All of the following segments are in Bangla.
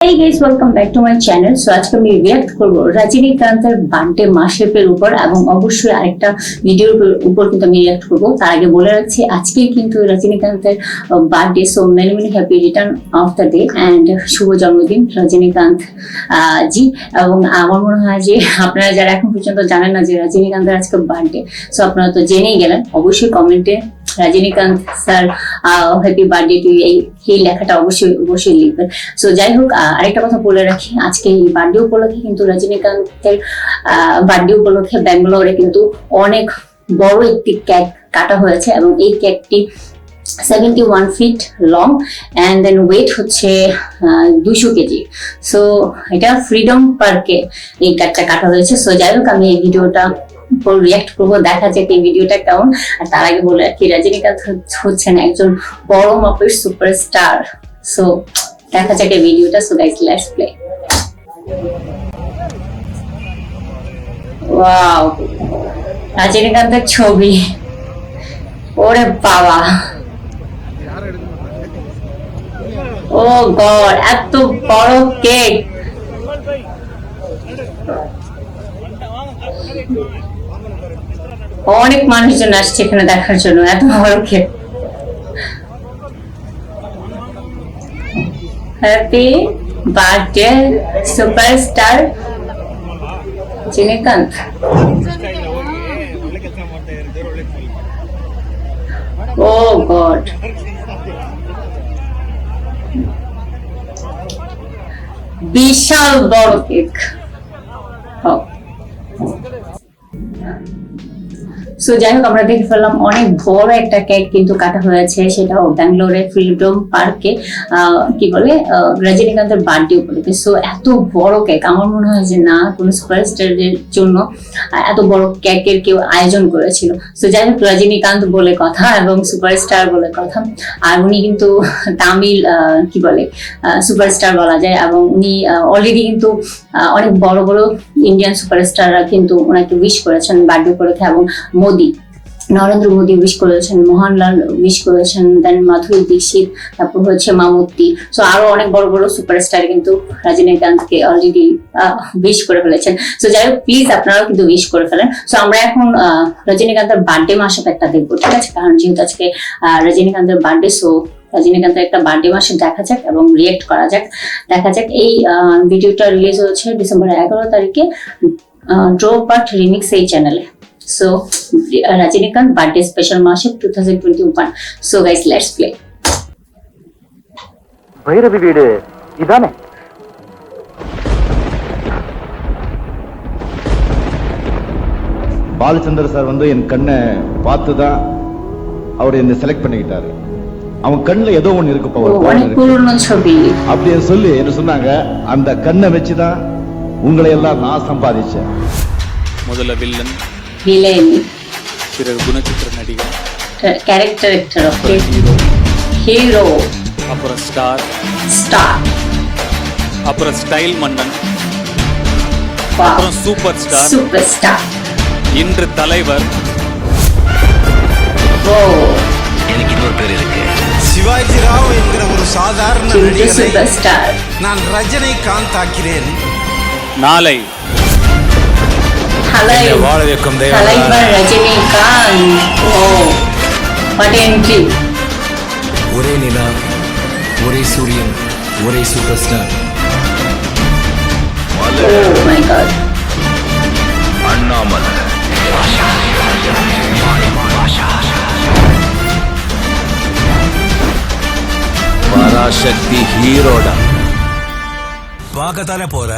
Hey guys, welcome back to my channel. So আজকে আমি রিঅ্যাক্ট করব রজনীকান্তের বার্থডে মাসেপের উপর এবং অবশ্যই আরেকটা ভিডিওর উপর কিন্তু আমি রিঅ্যাক্ট করব। তার আগে বলে রাখছি আজকে কিন্তু রজনীকান্তের birthday, so many many happy return of the day and শুভ জন্মদিন রজনীকান্ত জি। এবং আমার মনে হয় যে আপনারা যারা এখন পর্যন্ত জানেন না যে রজনীকান্তের আজকে বার্থডে, সো আপনারা তো জেনেই গেলেন। অবশ্যই কমেন্টে Rajinikanth sir happy birthday to এই লেখাটা অবশ্যই লিখবেন। সো যাই হোক, আরেকটা কথা বলে রাখি, আজকে এই বার্থডে উপলক্ষে কিন্তু রজনীকান্তের বার্থডে উপলক্ষে ব্যাঙ্গালোরে কিন্তু অনেক বড় একটি কেক কাটা হয়েছে এবং এই কেকটি 71 feet long and then weight হচ্ছে 200 কেজি। সো এটা ফ্রিডম পার্কে এই কেকটা কাটা হয়েছে। সো যাই হোক, আমি এই ভিডিওটা রিঅ্যাক্ট করবো, দেখা যাক এই ভিডিওটা কেমন। আর তার আগে বলে রাখি রজনীকান্ত হচ্ছেন একজন বড় মাপের সুপারস্টার। সো দেখা যাক এই ভিডিওটা। So guys, let's play. Wow, রজনীকান্তের ছবি, ওরে বাবা, ও গড, এত বড় কেক। অনেক মানুষজন আসছে এখানে দেখার জন্য, এত বড় cake. Happy birthday superstar Rajinikanth. Oh God, বিশাল বড় কেক। সো যাই হোক, আমরা দেখে ফেললাম অনেক বড় একটা কেক কিন্তু কাটা হয়েছে, সেটাও ব্যাঙ্গালোরে ফ্রিডম পার্কে কি বলে রজনীকান্তের বার্থডে উপলক্ষে। সো এত বড় কেক, আমার মনে হয় যে না কোনো সুপারস্টারের জন্য এত বড় কেকের কেউ আয়োজন করেছিল। সো যাই হোক, রজনীকান্ত বলে কথা এবং সুপারস্টার বলে কথা। আর উনি কিন্তু তামিল কি বলে সুপারস্টার বলা যায়, এবং উনি অলরেডি কিন্তু অনেক বড় বড় ইন্ডিয়ান সুপারস্টাররা কিন্তু ওনাকে উইশ করেছেন বার্থডে উপলক্ষে। এবং নরেন্দ্র মোদী উইশ করেছেন, মোহনলাল উইশ করেছেন, দেন মাধুরী দীক্ষিত, তারপর হচ্ছে মামুত্তি। সো আরো অনেক বড় বড় সুপারস্টার কিন্তু রজনীকান্তকে অলরেডি উইশ করে ফেলেছেন। সো যাই হোক, প্লিজ আপনারাও কিন্তু উইশ করে ফেলেন। সো আমরা এখন রজনীকান্তের বার্থডে মাসে একটা দেখবো, ঠিক আছে? কারণ যেহেতু আজকে রজনীকান্তের বার্থডে, সো রজনীকান্তের একটা বার্থডে মাসে দেখা যাক এবং রিয়েক্ট করা যাক। দেখা যাক, এই ভিডিওটা রিলিজ হচ্ছে ডিসেম্বর 11 তারিখে ড্র পার্ট রিমিক্স এই চ্যানেলে। So Rajinikanth birthday special mashup 2021. So guys, let's play. Bhairavi வீடு இதானே? பாலச்சந்தர் சார் வந்து என் கண்ணை பார்த்து தான் அவர் என்னை செலக்ட் பண்ணிக்கிட்டாரு. அவன் கண்ணுல ஏதோ ஒண்ணு இருக்கு பவர் அப்படின்னு சொல்லி என்ன சொன்னாங்க. அந்த கண்ணை வச்சுதான் உங்களை எல்லாம் நான் சம்பாதிச்சேன். முதல்ல வில்லன், பிறகு குணச்சித்திர நடிகர், கேரக்டர் ஹீரோ, அப்புறம் ஸ்டார், அப்புறம் ஸ்டைல் மன்னன், அப்புறம் சூப்பர் ஸ்டார், இன்று தலைவர். எனக்கு இன்னொரு பேர் இருக்கு, சிவாஜி ராவ் என்கிற ஒரு சாதாரண நடிகரை நான் ரஜினிகாந்த் ஆக்கிறேன். நாளை வாழ வைக்கும் தலைவர் ரஜினிகாந்த். ஓ, வாட் என்ட்ரி! ஒரே நிலா, ஒரே சூரியன், ஒரே super star. Oh my God. Annamalai, Parasakthi ஹீரோடா. பார்க்கத்தானே போற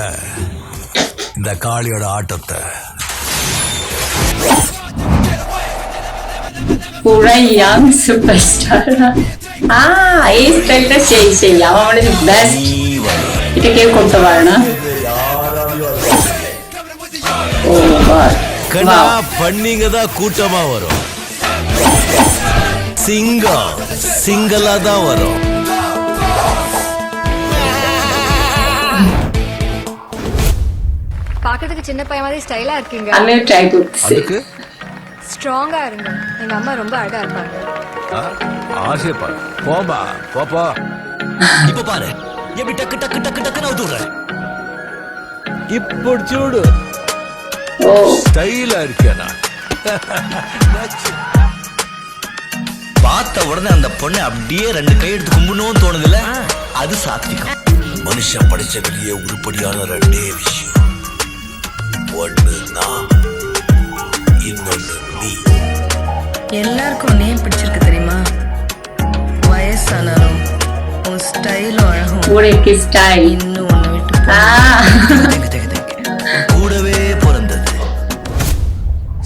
இந்த காளியோட ஆட்டத்தை. পুরা ইয়াং সুপারস্টার। এই স্টাইলটা সেই আমার মনে হয় বেস্ট, এটা কেউ করতে পারে না। ও গড, கண்ணா பண்ணிங்க தான் கூட்டமா வரும், சிங்கம் சிங்கலா தான் வரும். பாக்கிறதுக்கு சின்ன பையன் மாதிரி ஸ்டைலா இருக்கீங்க. আমি ட்ரை করতেছি। ஸ்ட்ராங்கா இருங்க, எங்க அம்மா ரொம்ப அழகா இருப்பாங்க. ஆசைப்பா போபா போப்பா. இப்ப பாரு எப்படி டக்கு டக்கு டக்கு டக்குன்னு அவுத்து விடுற ఇప్పుడు చూడు ஓ స్టైల్ இருக்கேனா பார்த்த உடனே அந்த பொண்ணை அப்படியே 2 கை எடுத்து கும்பிடணும்னு தோணுதுல அது சாத்விகம் மனுஷன் படிச்ச வெளியே உருப்படியான 2 விஷயம் ஒண்ணு நான் இன்னொன்னு நீ எல்லாருக்கும் உன்னையே பிடிச்சிருக்கு தெரியுமா வயசானாலும் உன் ஸ்டைலும் அழகும் ওরে ஸ்டைல் இன்னும் உன்னை விட்டு கூடவே பிறந்தது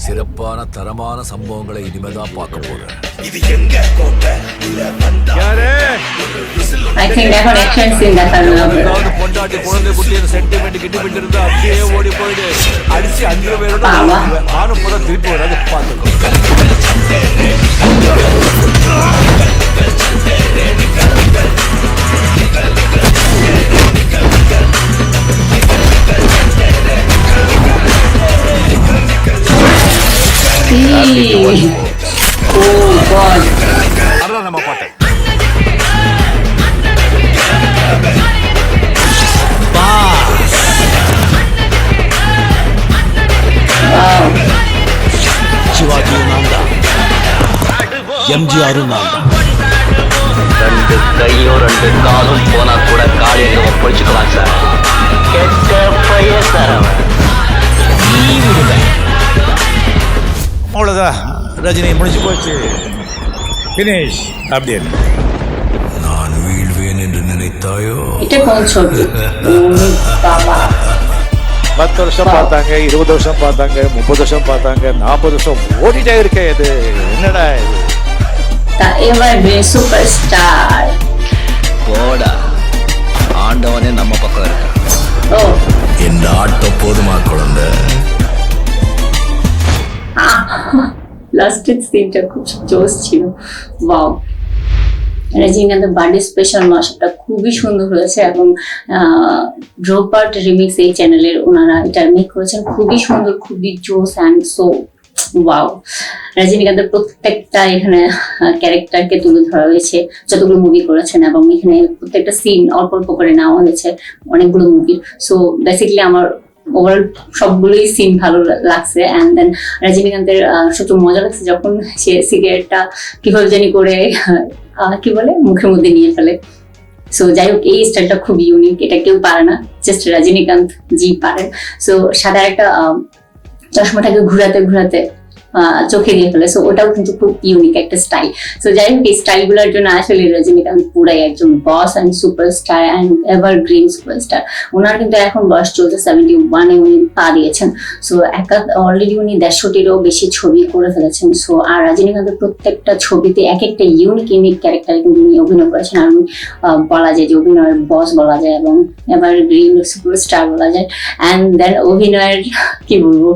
சிறப்பான தரமான சம்பவங்களை இனிமேதான் பார்க்க போறேன் இது எங்க கோட்டை আই থিঙ্ক এখন অ্যাকশন সিন দেখানো হবে ஏதாவது பொண்டாட்டி குழந்தை குட்டி சென்டிமெண்ட் கிட்டி பிட்டு இருந்தா அப்படியே ஓடி போயிடு அடிச்சு 5 பேரோட ஆமா. நானும் போல திருப்பி வராது பார்த்துக்கோ ஓ காட் அதான் நம்ம பாட்டை சிவாஜியும் நான் தான் எம்ஜிஆரும் நான் தான் 2 கையும் 2 காலும் போனா கூட காலையில ஒப்படைச்சுக்கலாம் சார் கெட்ட பையன் சார் அவன் அவ்வளோதான் ரஜினி முடிஞ்சு போச்சு தினேஷ் அப்படியே நான் வீழ்வேன் என்று நினைத்தாயோ এটা কোন ছবি ওরে বাবা 10 வருஷம் பார்த்தாங்க 20 வருஷம் பார்த்தாங்க 30 வருஷம் பார்த்தாங்க 40 வருஷம் ஓடிட்டே இருக்கே இது என்னடா இது তা এভারগ্রিন সুপারস্টার போடா ஆண்டவனே நம்ம பக்கம் இருக்கான் ও இந்த ஆட்டம் போதுமா குழந்தை লাস্টের সিনটা খুব জোস ছিল ওয়াও রজনীকান্তের বার্থডে স্পেশাল মাসটা খুবই সুন্দর হয়েছে এবং ড্রপার্ট রিমিক্স এই চ্যানেলের ওনারা এটা মেক করেছেন খুবই সুন্দর খুবই জোস অ্যান্ড সো ওয়াও রজনীকান্তের প্রত্যেকটা এখানে ক্যারেক্টারকে তুলে ধরা হয়েছে যতগুলো মুভি করেছেন এবং এখানে প্রত্যেকটা সিন অল্প অল্প করে নেওয়া হয়েছে অনেকগুলো মুভির সো বেসিক্যালি আমার ওভারঅল সবগুলোই সিন ভালো লাগছে অ্যান্ড দেন রজনীকান্তের সবচেয়ে মজা লাগছে যখন সে সিগারেটটা কিভাবে জানি করে কি বলে মুখের মধ্যে নিয়ে ফেলে সো যাই হোক এই স্টাইলটা খুব ইউনিক এটা কেউ পারে না জাস্ট রজনীকান্ত জি পারেন সো সাদা একটা চশমাটাকে ঘুরাতে ঘুরাতে চোখে দিয়ে ফেলে সো ওটাও কিন্তু খুব ইউনিক একটা স্টাইল সো যাই হোক এই স্টাইলগুলোর জন্য আসলে রজনীকান্ত পুরাই একজন boss and superstar and evergreen superstar ওনার কিন্তু এখন বয়স চলছে 71-এ উনি পা দিয়েছেন সো অলরেডি উনি 150-টিরও বেশি ছবি করে ফেলেছেন সো আর রজনীকান্তের প্রত্যেকটা ছবিতে এক একটা ইউনিক ক্যারেক্টারে কিন্তু উনি অভিনয় করেছেন আর বলা যায় যে অভিনয়ের বস বলা যায় এবং এভারগ্রিন সুপারস্টার বলা যায় অ্যান্ড দেন অভিনয়ের কি বলবো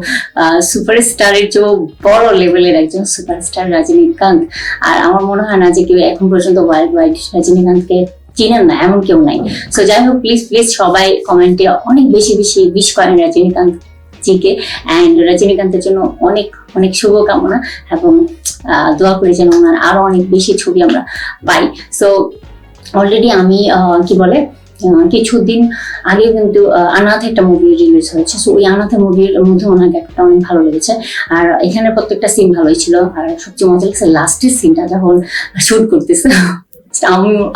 সুপারস্টারের যে বড় লেভেলের একজন সুপারস্টার রজনীকান্ত আর আমার মনে হয় না যে কেউ এখন পর্যন্ত ওয়ার্ল্ড ওয়াইড রজনীকান্তকে চিনেন না এমন কেউ নাই সো যাই হোক প্লিজ সবাই কমেন্টে অনেক বেশি উইশ করেন রজনীকান্ত জিকে অ্যান্ড রজনীকান্তের জন্য অনেক শুভকামনা এবং দোয়া করি যেন ওনার আরো অনেক বেশি ছবি আমরা পাই সো অলরেডি আমি কি বলে কিছুদিন আগে কিন্তু অনাথ একটা মুভি রিলিজ হয়েছে সো ওই অনাথ মুভির মধ্যে ওনার ক্যারেক্টারটা অনেক ভালো লেগেছে আর এখানে প্রত্যেকটা সিন ভালোই ছিল আর সবচেয়ে মজা লাগছে লাস্টের সিনটা যখন শুট করতেছে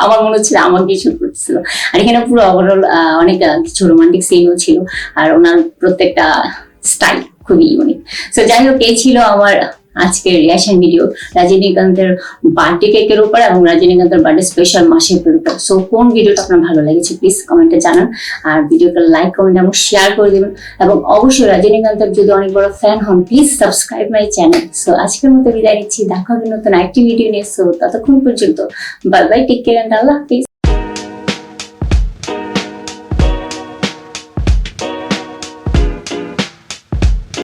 আমার মনে হচ্ছিল আমাকেই শুট করতেছিল আর এখানে পুরো ওভারঅল অনেক কিছু রোমান্টিক সিনও ছিল আর ওনার প্রত্যেকটা স্টাইল খুবই ইউনিক সো যাই হোক এই ছিল আমার আজকের রিয়াকশন ভিডিও রজনীকান্তের বার্থডে কেকের উপর এবং রজনীকান্তের বার্থডে স্পেশাল মাসের উপর সো কোন ভিডিওটা আপনার ভালো লেগেছে প্লিজ কমেন্টে জানান আর ভিডিওটা লাইক কমেন্ট এবং শেয়ার করে দেবেন এবং অবশ্যই রজনীকান্তের যদি অনেক বড় ফ্যান হন please subscribe my channel so আজকের মতো বিদায় নিচ্ছি দেখা হবে নতুন আরেকটি ভিডিও নিয়ে সো ততক্ষণ পর্যন্ত bye bye take care and Allah হাফেজ